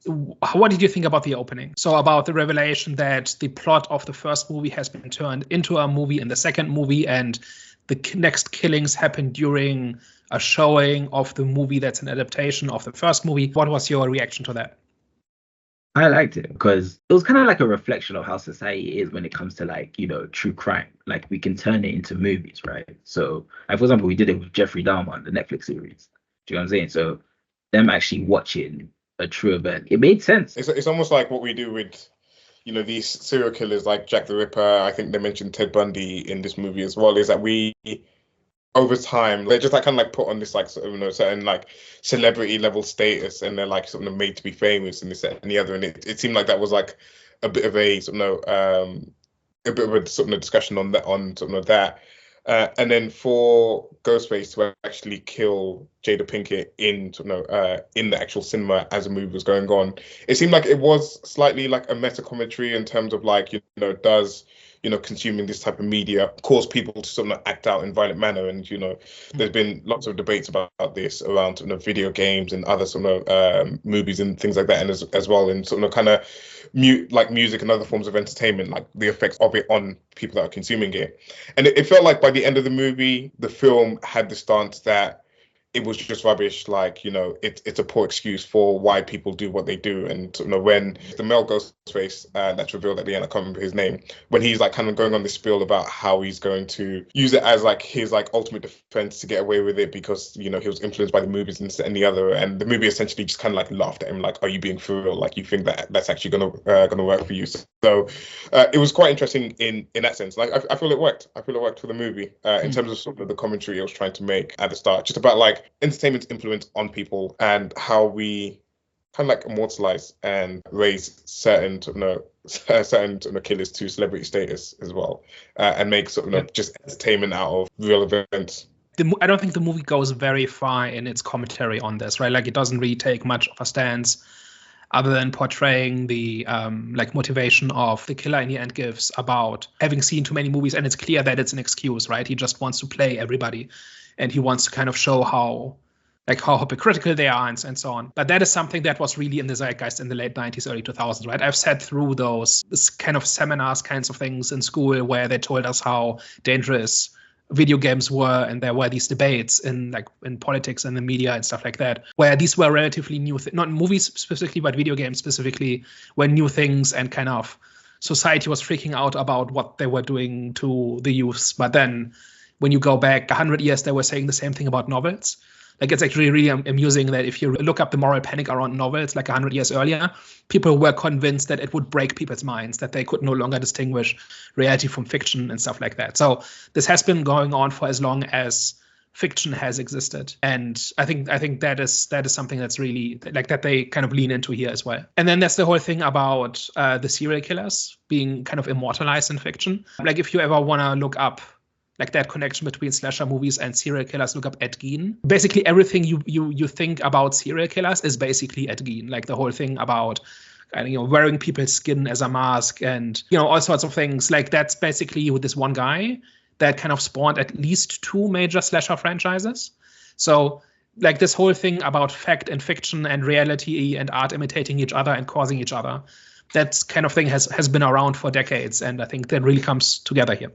what did you think about the opening? So about the revelation that the plot of the first movie has been turned into a movie in the second movie, and the next killings happen during a showing of the movie that's an adaptation of the first movie. What was your reaction to that? I liked it because it was kind of like a reflection of how society is when it comes to like, true crime. Like we can turn it into movies, right? So, like, for example, we did it with Jeffrey Dahmer, the Netflix series. Do you know what I'm saying? So them actually watching a true event, it made sense. It's almost like what we do with, these serial killers like Jack the Ripper. I think they mentioned Ted Bundy in this movie as well, is that we, over time, they're just like kind of like put on this like sort of certain like celebrity level status, and they're like sort of made to be famous and this and the other. And it seemed like that was like a bit of a sort of discussion on that. And then for Ghostface to actually kill Jada Pinkett in the actual cinema as the movie was going on, it seemed like it was slightly like a meta commentary in terms of like, does consuming this type of media cause people to sort of act out in violent manner? And there's been lots of debates about this around video games and other movies and things like that, and as well in kind of music and other forms of entertainment, like the effects of it on people that are consuming it. And it felt like by the end of the movie, the film had the stance that it was just rubbish, like, it's a poor excuse for why people do what they do. And when the male Ghostface, that's revealed at the end, I can't remember his name, when he's like kind of going on this spiel about how he's going to use it as like his like ultimate defense to get away with it because, he was influenced by the movies and the other. And the movie essentially just kind of like laughed at him, like, are you being for real? Like, you think that that's actually gonna work for you? So it was quite interesting in that sense. Like, I feel it worked. I feel it worked for the movie in terms of the commentary it was trying to make at the start, just about like entertainment's influence on people and how we kind of like immortalize and raise certain killers to celebrity status as well, and make just entertainment out of real events. I don't think the movie goes very far in its commentary on this, right? Like, it doesn't really take much of a stance other than portraying the like motivation of the killer in the end gives about having seen too many movies, and it's clear that it's an excuse, right? He just wants to play everybody, and he wants to kind of show how hypocritical they are and so on. But that is something that was really in the zeitgeist in the late 90s, early 2000s, right? I've sat through those kind of seminars, kinds of things in school where they told us how dangerous video games were, and there were these debates in politics and the media and stuff like that, where these were relatively new, not movies specifically, but video games specifically, were new things, and kind of society was freaking out about what they were doing to the youths. But then when you go back 100 years, they were saying the same thing about novels. Like, it's actually really amusing that if you look up the moral panic around novels, like 100 years earlier, people were convinced that it would break people's minds, that they could no longer distinguish reality from fiction and stuff like that. So this has been going on for as long as fiction has existed. And I think that is something that's really like that they kind of lean into here as well. And then there's the whole thing about the serial killers being kind of immortalized in fiction. Like, if you ever want to look up like that connection between slasher movies and serial killers, look up Ed Gein. Basically everything you think about serial killers is basically Ed Gein. Like the whole thing about wearing people's skin as a mask and all sorts of things. Like, that's basically with this one guy that kind of spawned at least 2 major slasher franchises. So like this whole thing about fact and fiction and reality and art imitating each other and causing each other, that kind of thing has been around for decades, and I think that really comes together here.